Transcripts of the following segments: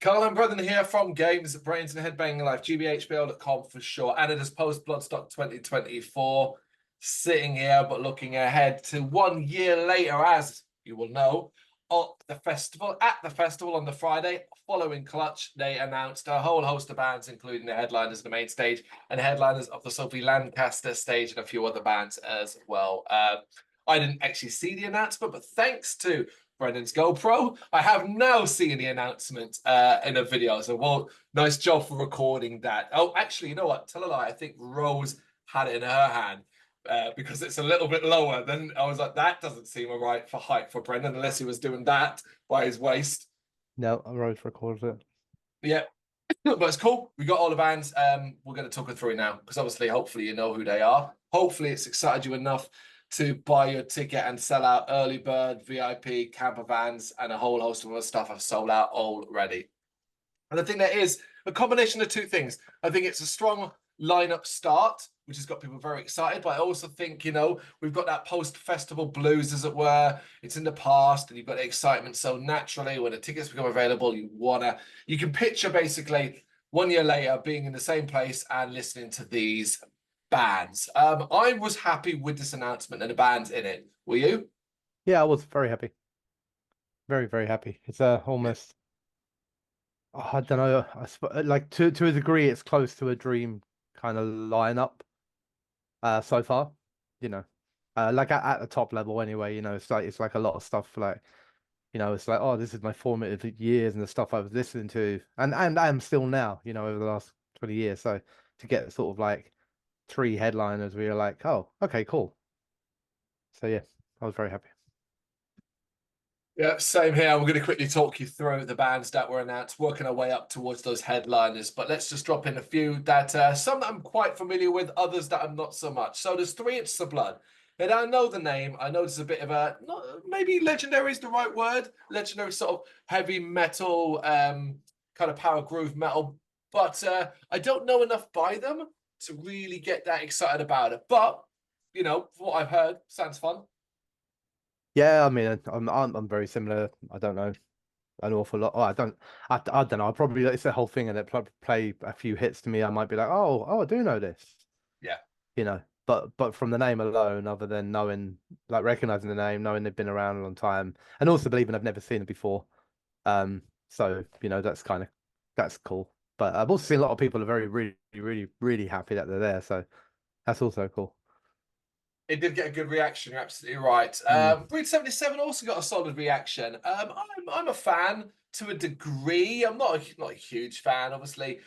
Carl and Brendan here from Brrraaains A Head-Banging Life, gbhblofficial.com for sure. And it is post Bloodstock 2024, sitting here but looking ahead to 1 year later, as you will know, at the festival. At the festival on the Friday following Clutch, they announced a whole host of bands, including the headliners of the main stage and headliners of the Sophie Lancaster stage and a few other bands as well. I didn't actually see the announcement, but thanks to Brendan's GoPro, I have now seen the announcement in a video. So, well, nice job for recording that. Oh, actually, you know what? Tell a lie. I think Rose had it in her hand because it's a little bit lower. Then I was like, that doesn't seem right for height for Brendan, unless he was doing that by his waist. No, I wrote recorded it. Yeah, but it's cool. We got all the bands. We're going to talk it through now because obviously, hopefully, you know who they are. Hopefully, it's excited you enough to buy your ticket and sell out. Early bird, VIP, camper vans, and a whole host of other stuff have sold out already. And I think there is a combination of two things. I think it's a strong lineup start, which has got people very excited. But I also think, you know, we've got that post-festival blues, as it were. It's in the past, and you've got the excitement. So naturally, when the tickets become available, you can picture basically 1 year later being in the same place and listening to these bands. I was happy with this announcement and the bands in it. Were you? Yeah, I was very happy. Very, very happy. It's almost, I don't know, like to a degree, it's close to a dream kind of lineup so far, you know. Like at the top level anyway, you know, it's like a lot of stuff like, you know, it's like, oh, this is my formative years and the stuff I was listening to and I am still now, you know, over the last 20 years. So to get sort of like three headliners where you're like, oh, okay, cool. So yeah, I was very happy. Yeah, same here. We're going to quickly talk you through the bands that were announced, working our way up towards those headliners. But let's just drop in a few that some that I'm quite familiar with, others that I'm not so much. So there's 3 Inches of Blood. And I know the name. I know there's a bit of a not, maybe legendary is the right word. Legendary sort of heavy metal, kind of power groove metal. But I don't know enough by them to really get that excited about it. But you know, from what I've heard, sounds fun. Yeah, I mean, I'm very similar. I don't know an awful lot. Oh, I don't know. I probably it's the whole thing, and it play a few hits to me. I might be like, oh, I do know this, Yeah. you know. But from the name alone, other than knowing, like recognizing the name, knowing they've been around a long time, and also believing I've never seen it before. So you know that's cool. But I've also seen a lot of people are very, really, really, really happy that they're there. So that's also cool. It did get a good reaction. You're absolutely right. Mm. Breed 77 also got a solid reaction. I'm a fan to a degree. I'm not a huge fan, obviously.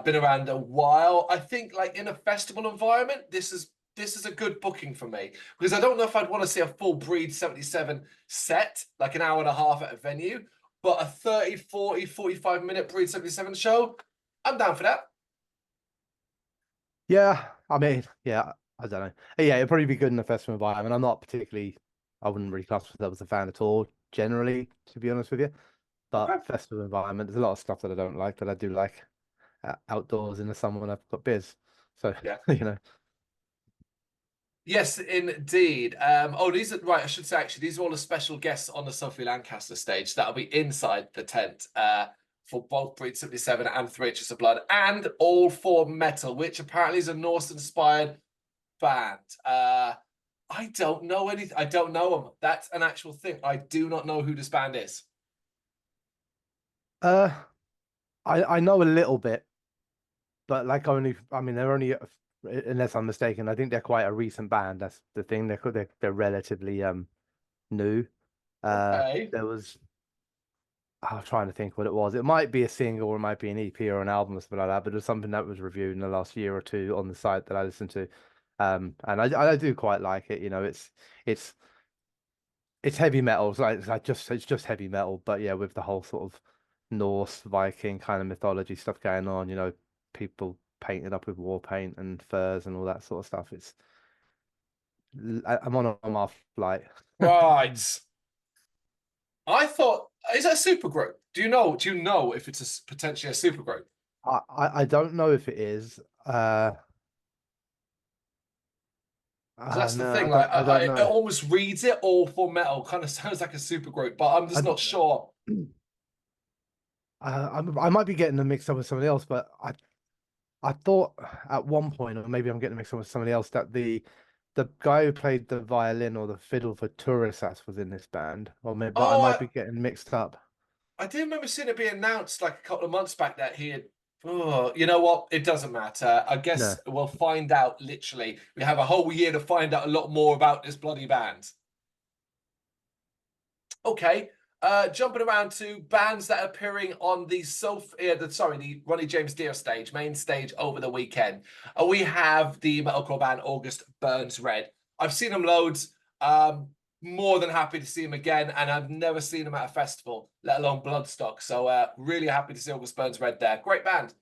Been around a while. I think like in a festival environment, this is a good booking for me because I don't know if I'd want to see a full Breed 77 set, like an hour and a half at a venue, but a 30, 40, 45-minute Breed 77 show, I'm down for that. Yeah, I mean, yeah, I don't know. Yeah, it'd probably be good in the festival environment. I'm not particularly, I wouldn't really class myself as a fan at all, generally, to be honest with you. Okay. But festival environment, there's a lot of stuff that I don't like that I do like outdoors in the summer when I've got beers. So, Yeah. you know, Yes, indeed. Oh, these are right. I should say actually, these are all the special guests on the Sophie Lancaster stage. That'll be inside the tent for both Breed 77 and 3 Inches of Blood, and all for metal, which apparently is a Norse-inspired band. I don't know anything. I don't know them. That's an actual thing. I do not know who this band is. uh, I know a little bit, but like only, I mean, they're only, unless I'm mistaken, I think they're quite a recent band. That's the thing. They're relatively new. Uh, Okay. there was. I'm trying to think what it was. It might be a single or it might be an EP or an album or something like that, but it was something that was reviewed in the last year or two on the site that I listened to. And I do quite like it. You know, it's heavy metal. It's just heavy metal, but yeah, with the whole sort of Norse Viking kind of mythology stuff going on, you know, people painted up with war paint and furs and all that sort of stuff. I'm on a off flight. Right. I thought, is that a super group? Do you know if it's potentially a super group? I don't know if it is. So that's the No, thing. Like, I don't it know. almost reads it all for metal. Kind of sounds like a super group, but I'm just I, not sure. I might be getting them mixed up with somebody else, but I thought at one point, or maybe I'm getting mixed up with somebody else, that the guy who played the violin or the fiddle for Tourist was in this band, or maybe, but I Oh, might be getting mixed up. I do remember seeing it be announced like a couple of months back that he had. Oh, you know what? It doesn't matter. I No. guess we'll find out literally. We have a whole year to find out a lot more about this bloody band. Okay. Jumping around to bands that are appearing on the Ronnie James Dio stage, main stage over the weekend. We have the metalcore band August Burns Red. I've seen them loads. More than happy to see them again, and I've never seen them at a festival, let alone Bloodstock. So really happy to see August Burns Red there. Great band.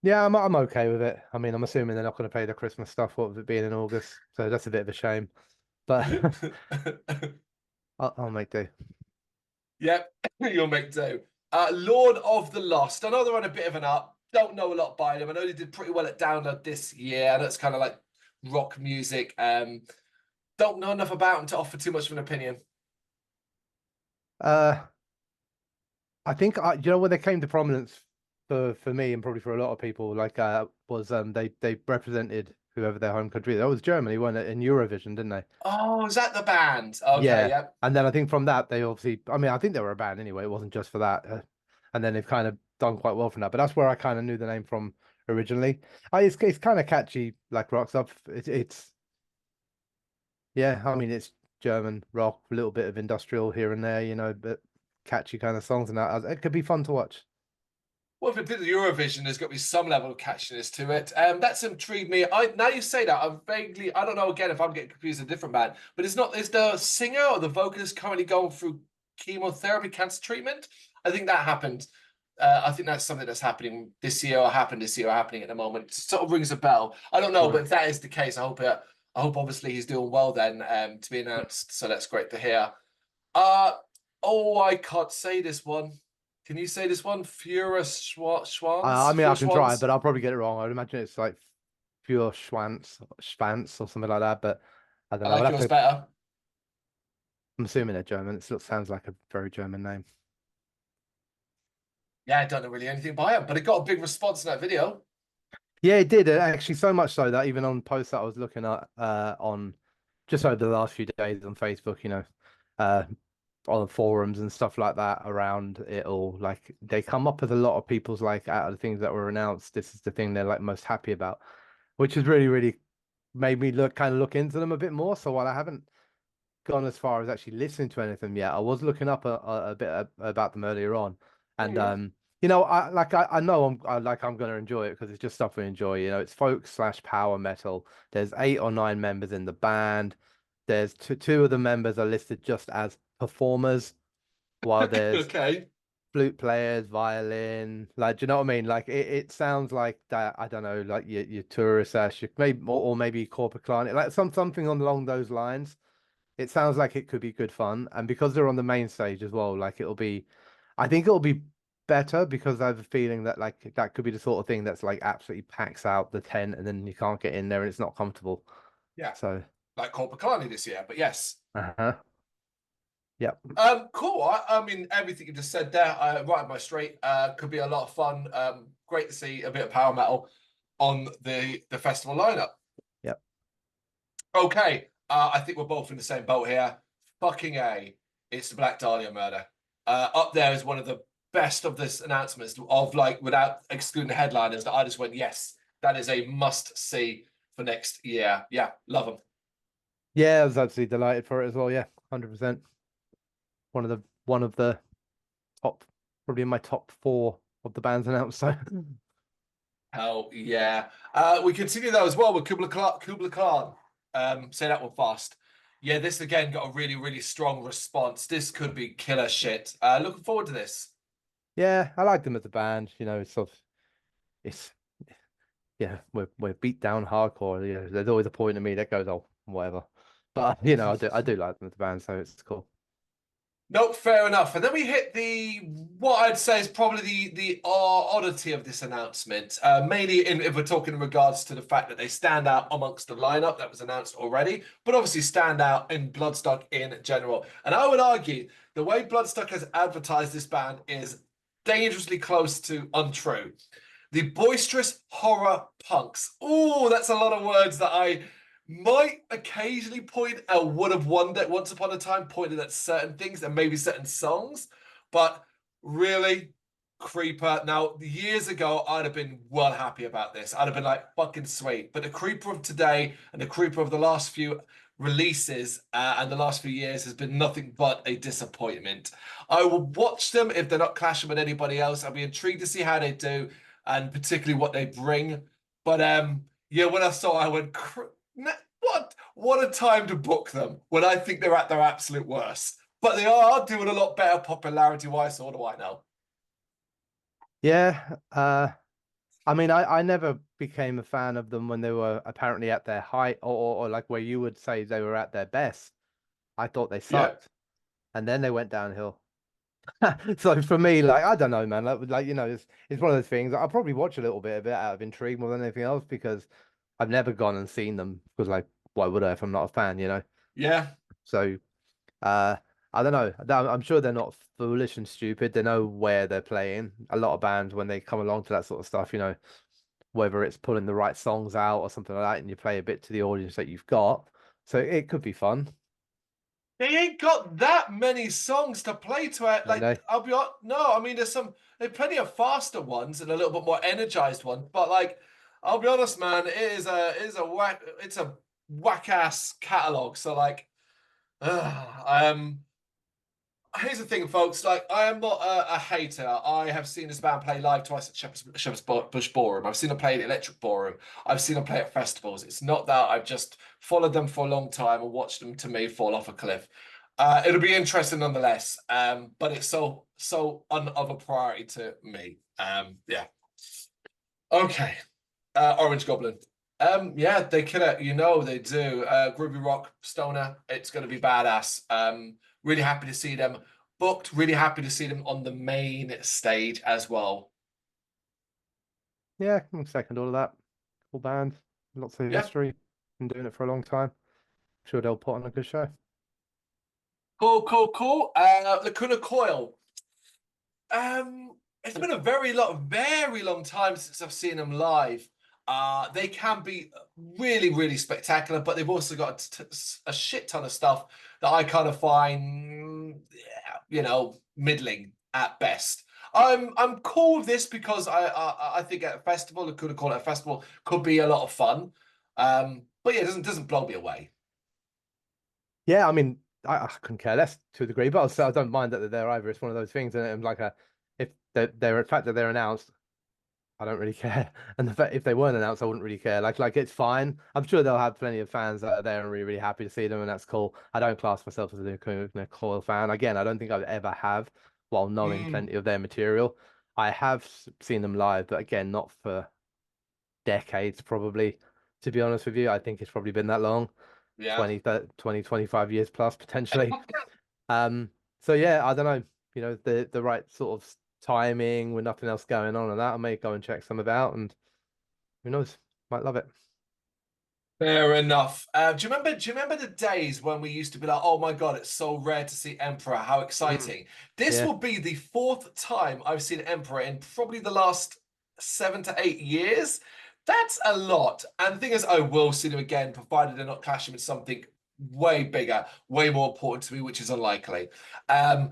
Yeah, I'm okay with it. I mean, I'm assuming they're not going to play the Christmas stuff, what with it being in August, so that's a bit of a shame. But I'll make do. Yep, you'll make do. Lord of the Lost. I know they're on a bit of an up. Don't know a lot by them. I know they did pretty well at Download this year. I know it's kind of like rock music. Don't know enough about them to offer too much of an opinion. Uh, I think you know when they came to prominence for me and probably for a lot of people, like was they represented whoever their home country. That was Germany, wasn't it, in Eurovision, didn't they? Oh, is that the band? Okay, Yeah, yep. and then I think from that they obviously, I mean, I think they were a band anyway. It wasn't just for that, and then they've kind of done quite well from that. But that's where I kind of knew the name from originally. It's kind of catchy, like rock stuff. It's yeah, I mean it's German rock, a little bit of industrial here and there, you know, but catchy kind of songs and that. It could be fun to watch. Well, if it did the Eurovision, there's got to be some level of catchiness to it. That's intrigued me. Now you say that, I don't know again if I'm getting confused with a different band, but is the singer or the vocalist currently going through chemotherapy, cancer treatment? I think that happened. I think that's something that's happening this year or happened this year or happening at the moment. It sort of rings a bell. I don't know, but Right. if that is the case, I hope obviously he's doing well then, to be announced. So that's great to hear. Uh, oh, I can't say this one. Can you say this one? I mean, I can try, Furschwanz? but I'll probably get it wrong. I would imagine it's like Pure Schwanz or something like that. But I don't I know. I'll like have yours to. better. I'm assuming they're German. Sounds like a very German name. Yeah, I don't know really anything by it, but it got a big response in that video. Yeah, it did actually so much so that even on posts that I was looking at on just over the last few days on Facebook, you know, uh, on the forums and stuff like that around it all, like they come up with a lot of people's like out of the things that were announced, this is the thing they're like most happy about, which is really made me look into them a bit more. So while I haven't gone as far as actually listening to anything yet. I was looking up a bit about them earlier on, and Mhm. you know, I know I'm gonna enjoy it because it's just stuff we enjoy. You know, it's folk slash power metal. There's 8 or 9 members in the band. There's two of the members are listed just as performers, while there's Okay. flute players, violin. Like, do you know what I mean? Like, it sounds like that. I don't know, like your tourist ash, maybe or maybe corporate client, like something along those lines. It sounds like it could be good fun, and because they're on the main stage as well, like I think it'll be better because I have a feeling that like that could be the sort of thing that's like absolutely packs out the tent, and then you can't get in there and it's not comfortable. Yeah, So, like Corpacani this year, but yes. uh-huh. Yep, Cool. I mean, everything you just said there, right up my street. Could be a lot of fun. Great to see a bit of power metal on the festival lineup. yep. Okay, I think we're both in the same boat here. Fucking A, it's the Black Dahlia murder. Up there is one of the best of this announcements of like without excluding the headliners that I just went, yes, that is a must see for next year. Yeah, love them. Yeah, I was absolutely delighted for it as well. Yeah, 100%. One of the top, probably in my top 4 of the bands announced. So, Hell yeah. We continue though as well with Kubla Khan. Say that one fast. Yeah, this again got a really strong response. This could be killer shit. Looking forward to this. yeah, I like them as a band. You know, it's yeah, we're beat down hardcore. You know, there's always a point in me that goes, oh, whatever. But you know, I do like them as a band, so it's cool. Nope, fair enough. And then we hit the what I'd say is probably the oddity of this announcement. Mainly if we're talking in regards to the fact that they stand out amongst the lineup that was announced already, but obviously stand out in Bloodstock in general. And I would argue the way Bloodstock has advertised this band is dangerously close to untrue. The boisterous horror punks. Oh, that's a lot of words that I might occasionally point out, would have wondered once upon a time, pointed at certain things and maybe certain songs, but really, Creeper. Now, years ago, I'd have been well happy about this. I'd have been like, fucking sweet. But the Creeper of today and the Creeper of the last few releases and the last few years has been nothing but a disappointment. I will watch them if they're not clashing with anybody else. I'll be intrigued to see how they do and particularly what they bring. But yeah, when I saw, I went, what a time to book them when I think they're at their absolute worst. But they are doing a lot better popularity wise, so what do I know? Yeah, I mean, I never became a fan of them when they were apparently at their height, or like where you would say they were at their best. I thought they Yeah. sucked, and then they went downhill. So for me, like I don't know, man. Like it's one of those things. I'll probably watch a little bit of it out of intrigue more than anything else because I've never gone and seen them. Because like, why would I if I'm not a fan, you know? Yeah. So uh, I don't know. I'm sure they're not foolish and stupid. They know where they're playing. A lot of bands when they come along to that sort of stuff, whether it's pulling the right songs out or something like that, and you play a bit to the audience that you've got. So it could be fun. They ain't got that many songs to play to it. Don't Like, they? I'll be honest, no, I mean, there's plenty of faster ones and a little bit more energized ones, but like, I'll be honest, man, it's a whack ass catalog. So like, um, here's the thing, folks. Like, I am not a hater. I have seen this band play live twice at Shepherd's Bush Ballroom. I've seen them play at Electric Ballroom. I've seen them play at festivals. It's not that I've just followed them for a long time and watched them to me fall off a cliff. It'll be interesting nonetheless. But it's so of a priority to me. Yeah. Okay. Orange Goblin. Yeah, they kill it. You know they do. Groovy rock, stoner. It's going to be badass. Really happy to see them booked. Really happy to see them on the main stage as well. Yeah, I'm second all of that. Cool band, lots of Yeah, history, been doing it for a long time. Sure they'll put on a good show. cool, cool, cool. Lacuna Coil. It's been a very long time since I've seen them live. They can be really, really spectacular, but they've also got a shit ton of stuff that I kind of find, yeah, middling at best. I'm cool with this because I think at a festival, I could have called it a festival, could be a lot of fun. But yeah, it doesn't blow me away. Yeah, I mean, I couldn't care less to a degree, but I don't mind that they're there either. It's one of those things, and I'm like if they're the fact that they're announced, I don't really care. And the fact if they weren't announced, I wouldn't really care. Like it's fine. I'm sure they'll have plenty of fans that are there and really happy to see them, and that's cool. I don't class myself as a Coil fan. Again, I don't think I've ever have, while knowing Mm, plenty of their material. I have seen them live, but again, not for decades probably. To be honest with you, I think it's probably been that long, yeah. 20, 30, 20, 25 years plus potentially. So yeah, I don't know, the right sort of timing with nothing else going on and that, I may go and check some of it out and who knows, might love it. Fair enough. Do you remember the days when we used to be like, oh my God, it's so rare to see Emperor. How Mm. exciting. This Yeah. will be the fourth time I've seen Emperor in probably the last 7 to 8 years. That's a lot. And the thing is, I will see them again, provided they're not clashing with something way bigger, way more important to me, which is unlikely. Um,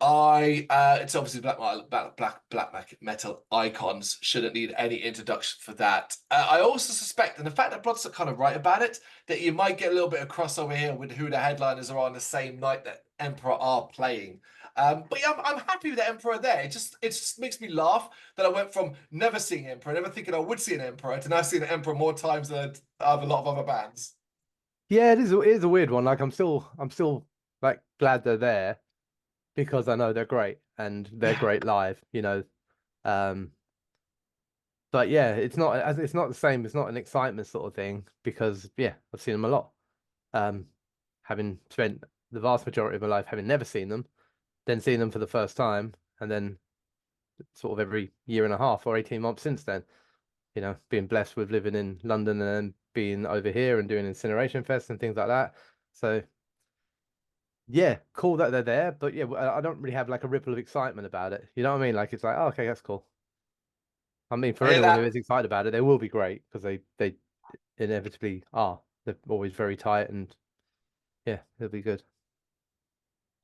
it's obviously black metal icons shouldn't need any introduction for that. I also suspect, and the fact that Bloodstock kind of right about it, that you might get a little bit of crossover here with who the headliners are on the same night that Emperor are playing. But yeah, I'm happy with the Emperor there. It just makes me laugh that I went from never seeing Emperor, never thinking I would see an Emperor, to now seeing an Emperor more times than I have a lot of other bands. Yeah, it is a weird one. Like I'm still like glad they're there because I know they're great and they're Yeah. great live. Um but yeah, it's not the same, it's not an excitement sort of thing because yeah, I've seen them a lot. Um Having spent the vast majority of my life having never seen them. then seeing them for the first time, and then sort of every year and a half or 18 months since then. Being blessed with living in London and then being over here and doing Incineration Fest and things like that. So yeah, cool that they're there, but yeah, I don't really have like a ripple of excitement about it. You know what I mean? Like it's like, oh, okay, that's cool. I mean, for I hear anyone who that. is excited about it, they will be great because they inevitably are. They're always very tight and yeah, it'll be good.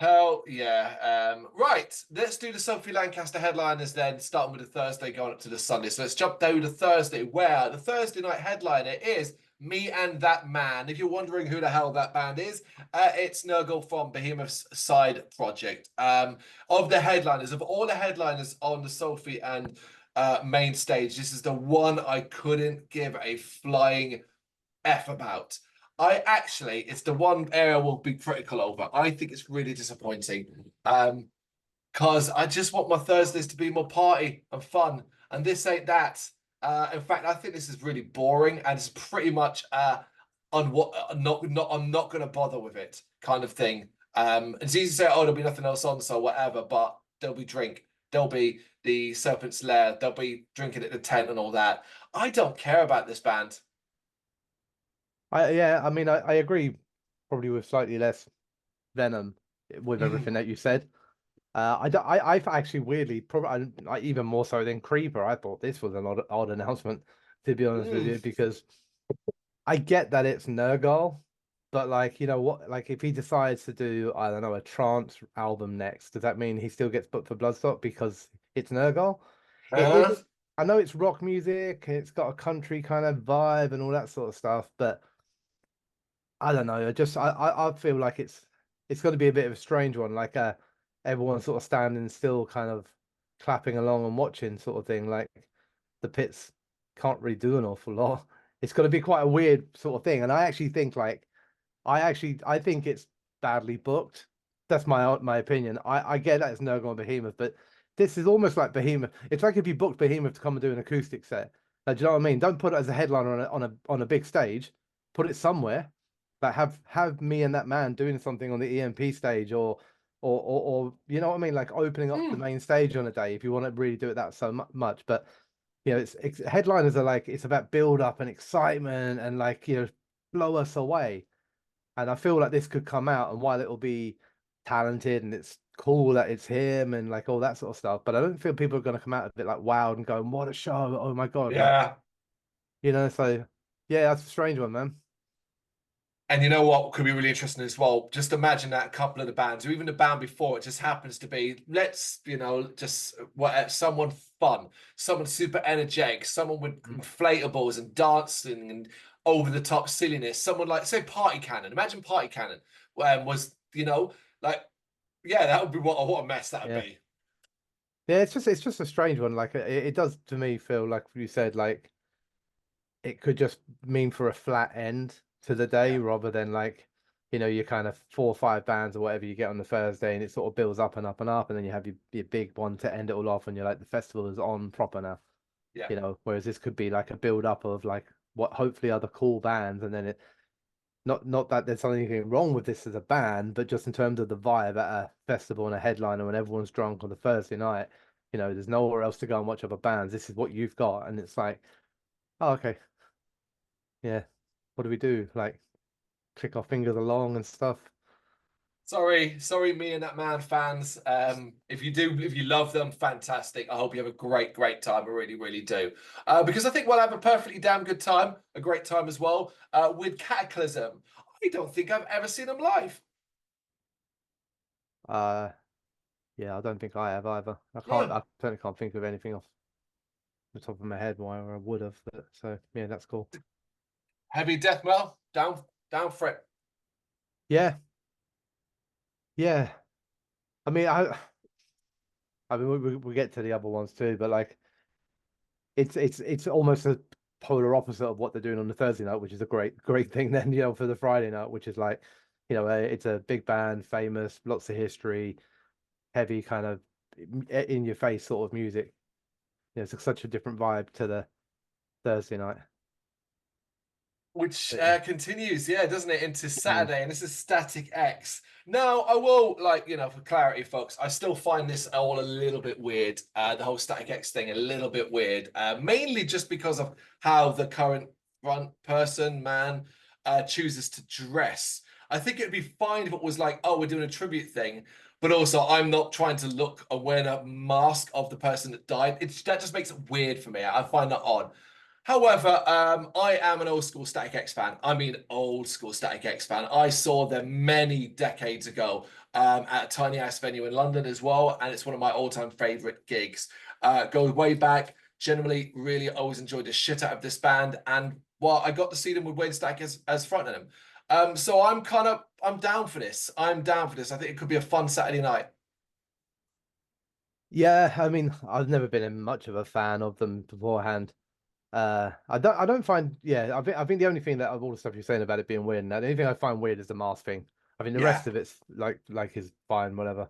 Hell yeah. Right, let's do the Sophie Lancaster headliners then, starting with the Thursday, going up to the Sunday. So let's jump down to Thursday, where the Thursday night headliner is Me and That Man. If you're wondering who the hell that band is, it's Nurgle from Behemoth's side project. Of the headliners, of all the headliners on the Sophie and main stage, this is the one I couldn't give a flying F about. It's the one area we'll be critical over. I think it's really disappointing. Because I just want my Thursdays to be more party and fun, and this ain't that. In fact, I think this is really boring, and it's pretty much on what I'm not going to bother with it kind of thing. It's easy to say, oh, there'll be nothing else on, so whatever. But there'll be drink, there'll be the Serpent's Lair, there'll be drinking at the tent and all that. I don't care about this band. I mean, I agree, probably with slightly less venom with everything Mm. that you said. I've actually weirdly, probably like, even more so than Creeper. I thought this was an odd announcement, to be honest with Mm. you, because I get that it's Nergal, but like, you know what? Like, if he decides to do, I don't know, a trance album next, does that mean he still gets booked for Bloodstock because it's Nergal? It Uh, is. I know it's rock music, and it's got a country kind of vibe and all that sort of stuff, but I don't know. I feel like it's going to be a bit of a strange one, like everyone sort of standing still, kind of clapping along and watching sort of thing. Like the pits can't really do an awful lot. It's going to be quite a weird sort of thing, and I actually think like I think it's badly booked. That's my opinion. I get that it's Nurgle and Behemoth, but this is almost like Behemoth. It's like if you booked Behemoth to come and do an acoustic set. Like, do you know what I mean? Don't put it as a headliner on a big stage. Put it somewhere. Like have me and that man doing something on the EMP stage or you know what I mean? Like opening up the mm. main stage on a day if you want to really do it that so much. But it's headliners are like it's about build up and excitement and like blow us away. And I feel like this could come out, and while it'll be talented and it's cool that it's him and like all that sort of stuff, but I don't feel people are going to come out of it like wowed and going, "What a show! Oh my God!" Like Yeah. so yeah, that's a strange one, man. And you know what could be really interesting as well? Just imagine that a couple of the bands, or even the band before, it just happens to be, let's, just what someone fun, someone super energetic, someone with inflatables and dancing and over the top silliness, someone like, say, Party Cannon. Imagine Party Cannon was, like, yeah, that would be what a mess that would Yeah, be. yeah, it's just a strange one. Like it does to me feel like you said, like it could just mean for a flat end to the day Yeah, rather than like your kind of 4 or 5 bands or whatever you get on the Thursday, and it sort of builds up and up and up, and then you have your big one to end it all off, and you're like the festival is on proper now. yeah. Whereas this could be like a build up of like what hopefully are the cool bands, and then it not that there's anything wrong with this as a band, but just in terms of the vibe at a festival and a headliner when everyone's drunk on the Thursday night, there's nowhere else to go and watch other bands. This is what you've got, and it's like, oh, okay, yeah, what do we do? Like click our fingers along and stuff. Sorry, me and that man fans. If you love them, fantastic. I hope you have a great time. I really, really do. Because I think we'll have a perfectly damn good time, a great time as well, with Cataclysm. I don't think I've ever seen them live. Uh, yeah, I don't think I have either. Hmm. I certainly can't think of anything off the top of my head why I would have. But, so yeah, that's cool. Heavy death metal, down for it. Yeah, yeah. I mean, I mean, we get to the other ones too, but like, it's almost a polar opposite of what they're doing on the Thursday night, which is a great thing. Then for the Friday night, which is like, it's a big band, famous, lots of history, heavy kind of in your face sort of music. It's such a different vibe to the Thursday night. which But yeah. continues, yeah, doesn't it, into Mm. Saturday, and this is Static X. Now, I will, like, for clarity, folks, I still find this all a little bit weird, the whole Static X thing a little bit weird, mainly just because of how the current front person, man, chooses to dress. I think it'd be fine if it was like, oh, we're doing a tribute thing, but also I'm not trying to look or wear a mask of the person that died. That just makes it weird for me. I find that odd. However, I am an old school Static X fan. I mean, old school Static X fan. I saw them many decades ago at a tiny ass venue in London as well, and it's one of my all-time favorite gigs. Goes way back. Generally, really always enjoyed the shit out of this band, and well, I got to see them with Wayne Stack as fronting them. So I'm down for this. I'm down for this. I think it could be a fun Saturday night. Yeah, I mean, I've never been much of a fan of them beforehand. I don't find, yeah, I think the only thing that of all the stuff you're saying about it being weird, and the only thing I find weird is the mask thing. I think the Yeah. rest of it's like is fine, whatever.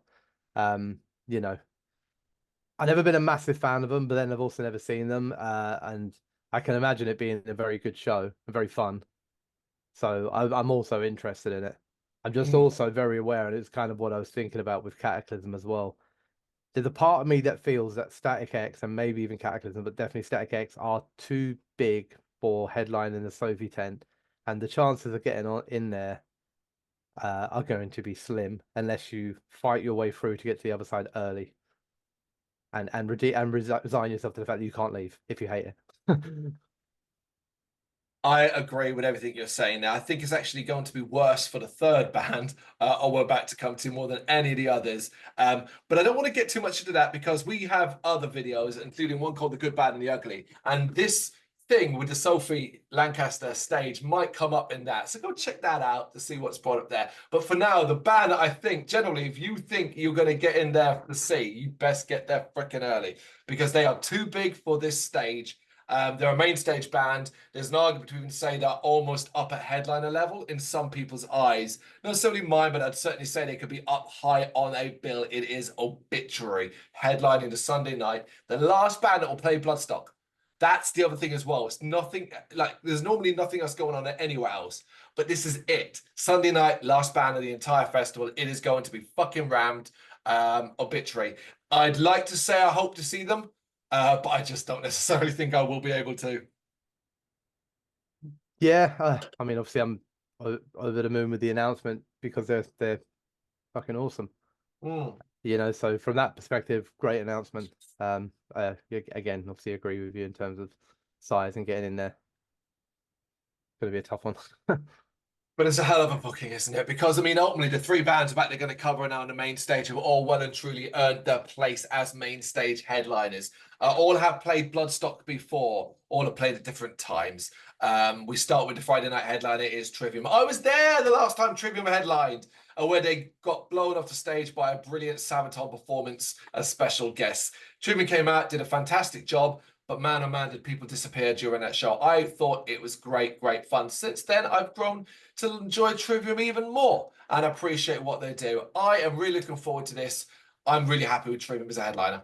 Um, you know, I've never been a massive fan of them, but then I've also never seen them. And I can imagine it being a very good show and very fun. So I'm also interested in it. I'm just Mm. also very aware, and it's kind of what I was thinking about with Cataclysm as well. There's a part of me that feels that Static X and maybe even Cataclysm, but definitely Static X are too big for headlining the Sophie tent, and the chances of getting on in there are going to be slim unless you fight your way through to get to the other side early and resign yourself to the fact that you can't leave if you hate it. I agree with everything you're saying now. I think it's actually going to be worse for the third band, or we're about to come to more than any of the others. But I don't want to get too much into that because we have other videos, including one called The Good, Bad, and the Ugly. And this thing with the Sophie Lancaster stage might come up in that. So go check that out to see what's brought up there. But for now, the band, I think, generally, if you think you're going to get in there to see, you best get there freaking early because they are too big for this stage. They're a main stage band. There's an argument to even say they're almost up at headliner level in some people's eyes. Not necessarily mine, but I'd certainly say they could be up high on a bill. It is Obituary headlining the Sunday night. The last band that will play Bloodstock. That's the other thing as well. It's nothing like there's normally nothing else going on anywhere else, but this is it. Sunday night, last band of the entire festival. It is going to be fucking rammed. Obituary. I'd like to say I hope to see them. But I just don't necessarily think I will be able to. Yeah, I mean, obviously, I'm over the moon with the announcement because they're fucking awesome. Mm. So from that perspective, great announcement. Again, obviously agree with you in terms of size and getting in there. Going to be a tough one. But it's a hell of a booking, isn't it? Because, I mean, ultimately, the three bands that they're going to cover now on the main stage have all well and truly earned their place as main stage headliners. All have played Bloodstock before, all have played at different times. We start with the Friday night headliner is Trivium. I was there the last time Trivium headlined, where they got blown off the stage by a brilliant Sabaton performance as special guests. Trivium came out, did a fantastic job. But man, oh man, did people disappear during that show. I thought it was great, great fun. Since then, I've grown to enjoy Trivium even more and appreciate what they do. I am really looking forward to this. I'm really happy with Trivium as a headliner.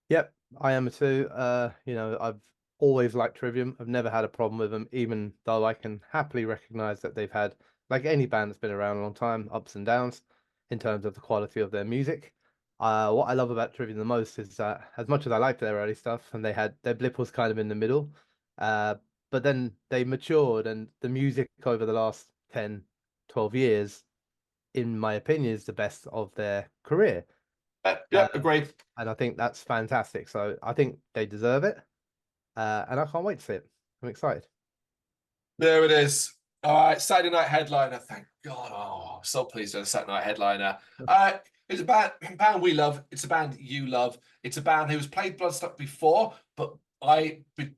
Yep, I am too. I've always liked Trivium. I've never had a problem with them, even though I can happily recognize that they've had, like any band that's been around a long time, ups and downs in terms of the quality of their music. What I love about Trivium the most is that as much as I liked their early stuff and they had their blip was kind of in the middle, uh, but then they matured and the music over the last 10, 12 years, in my opinion, is the best of their career. Yeah, agreed. And I think that's fantastic. So I think they deserve it. And I can't wait to see it. I'm excited. There it is. All right, Saturday night headliner. Thank God. Oh, I'm so pleased with a Saturday night headliner. It's a band we love. It's a band you love. It's a band who's played Bloodstock before, but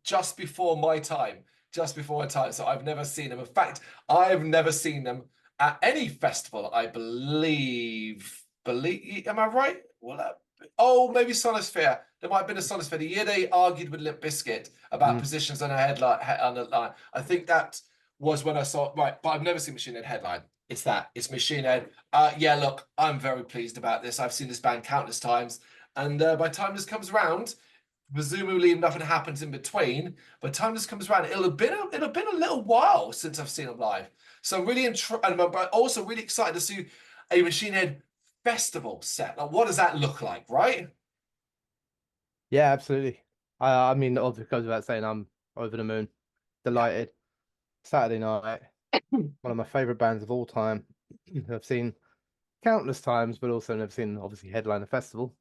just before my time. Just before my time. So I've never seen them. In fact, I've never seen them at any festival, I believe. Am I right? Oh, maybe Sonosphere. There might have been a Sonosphere. The year they argued with Limp Bizkit about Mm. positions on a headline on the line. I think that was when I saw right, but I've never seen Machine Head headline. It's that. It's Machine Head. Yeah, look, I'm very pleased about this. I've seen this band countless times, and by the time this comes around, presumably nothing happens in between. But time just comes around. It'll have been a little while since I've seen them live. So I'm really but also really excited to see a Machine Head festival set. Like, what does that look like, right? Yeah, absolutely. I mean, obviously, it goes without saying, I'm over the moon, Yeah. delighted. Saturday night, one of my favorite bands of all time. I've seen countless times, but also never seen obviously headline a festival.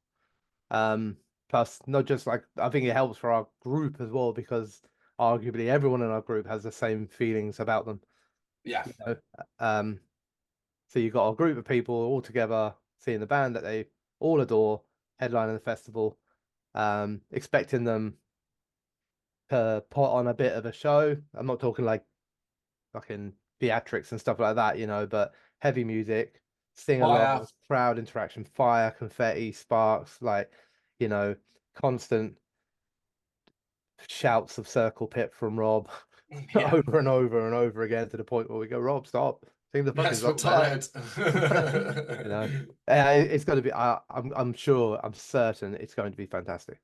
Um, Plus, not just like I think it helps for our group as well because arguably everyone in our group has the same feelings about them. Yeah. You know, so you've got a group of people all together seeing the band that they all adore, headlining the festival, expecting them to put on a bit of a show. I'm not talking like fucking theatrics and stuff like that, but heavy music, sing Fire. along, crowd interaction, fire, confetti, sparks, like, you know, constant shouts of circle pit from Rob Yeah. over and over and over again to the point where we go, Rob, stop, sing the fucking Yes, song, man. retired. You know, it's going to be. I'm sure. I'm certain it's going to be fantastic.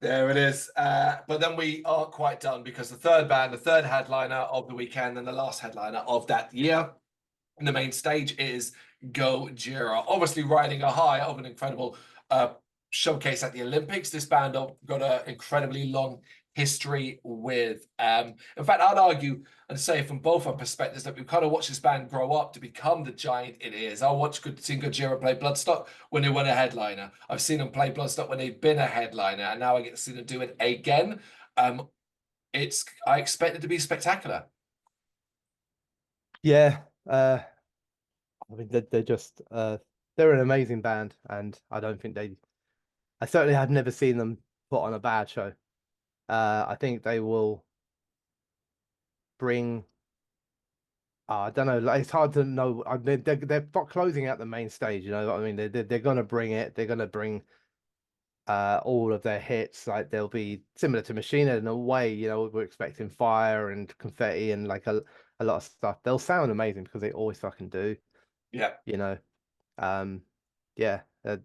There it is. But then we aren't quite done because the third headliner of the weekend and the last headliner of that year in the main stage is Gojira. Obviously riding a high of an incredible showcase at the Olympics. This band have got an incredibly long history with. In fact, I'd argue and say from both our perspectives that we've kind of watched this band grow up to become the giant it is. I watched seen Gojira play Bloodstock when they were a headliner. I've seen them play Bloodstock when they've been a headliner, and now I get to see them do it again. I expect it to be spectacular. Yeah. I mean, they're just they're an amazing band, and I don't think they. I certainly have never seen them put on a bad show. I think they will bring. I don't know. Like, it's hard to know. I mean, they're closing out the main stage. You know what I mean? They're gonna bring it. They're gonna bring all of their hits. Like they'll be similar to Machine Head in a way. We're expecting fire and confetti and like a lot of stuff. They'll sound amazing because they always fucking do. Yeah. You know. Yeah. A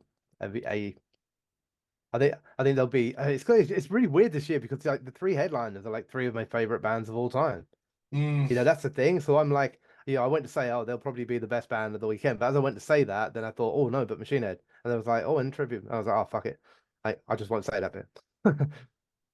I think they'll be. It's really weird this year because like the three headliners are like three of my favorite bands of all time. Mm. That's the thing. So I'm like, I went to say, oh, they'll probably be the best band of the weekend. But as I went to say that, then I thought, oh no, but Machine Head. And I was like, oh, in tribute. I was like, oh fuck it. I just won't say that bit.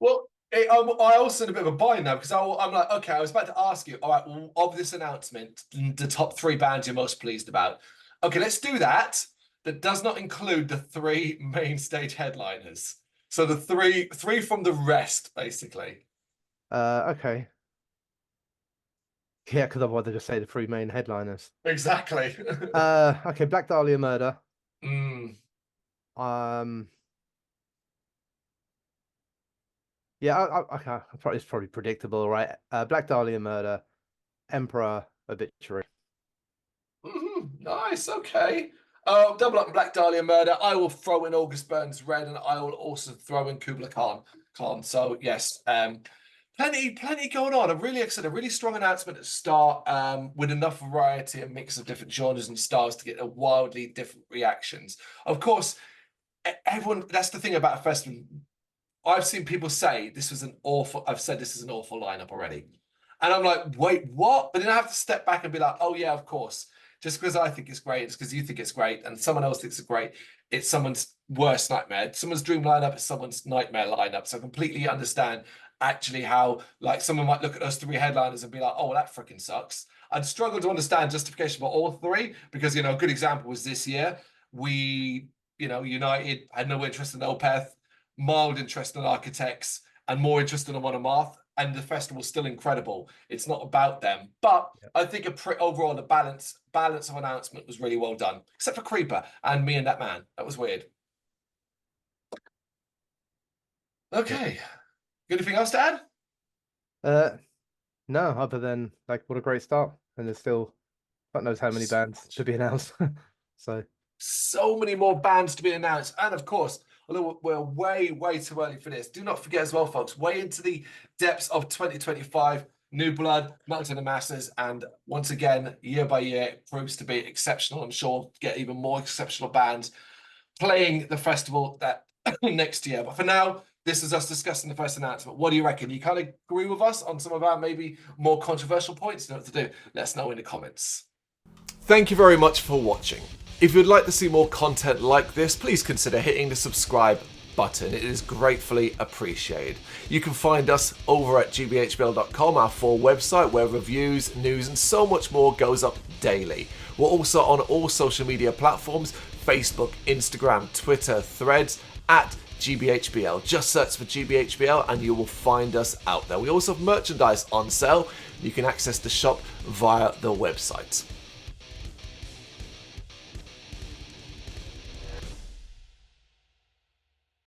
Well, I also in a bit of a bind now because I'm like, okay, I was about to ask you, all right, well, of this announcement, the top three bands you're most pleased about. Okay, let's do that. That does not include the three main stage headliners. So the three from the rest, basically. Okay. Yeah, because otherwise they just say the three main headliners. Exactly. Okay, Black Dahlia Murder. Mm. Um, yeah, okay, it's probably predictable, right? Black Dahlia Murder, Emperor Obituary. Nice. Okay. Double up Black Dahlia Murder. I will throw in August Burns Red, and I will also throw in Kubla Khan. So yes, plenty going on. I'm really excited. A really strong announcement at start, with enough variety and mix of different genres and styles to get a wildly different reactions. Of course, everyone. That's the thing about a festival. I've seen people say this was an awful. I've said this is an awful lineup already, and I'm like, wait, what? But then I have to step back and be like, oh yeah, of course. Just because I think it's great, it's because you think it's great, and someone else thinks it's great. It's someone's worst nightmare. Someone's dream lineup is someone's nightmare lineup. So I completely understand actually how like someone might look at those three headliners and be like, oh, well, that freaking sucks. I'd struggle to understand justification for all three because a good example was this year. United had no interest in Opeth, mild interest in Architects, and more interest in Monomath, and the festival's still incredible. It's not about them, but I think overall the balance of announcement was really well done, except for Creeper and Me and That Man. That was weird. Okay, anything else to add? No, other than like what a great start, and there's still God knows how many bands to be announced. So many more bands to be announced, and of course, although we're way too early for this, do not forget as well, folks, way into the depths of 2025. New blood, melted to the masses, and once again, year by year, it proves to be exceptional. I'm sure get even more exceptional bands playing the festival that next year. But for now, this is us discussing the first announcement. What do you reckon? You kind of agree with us on some of our maybe more controversial points? You know what to do. Let us know in the comments. Thank you very much for watching. If you'd like to see more content like this, please consider hitting the subscribe button. It is gratefully appreciated. You can find us over at gbhbl.com, our full website where reviews, news and so much more goes up daily. We're also on all social media platforms: Facebook, Instagram, Twitter, Threads, at gbhbl. Just search for gbhbl and you will find us out there. We also have merchandise on sale. You can access the shop via the website.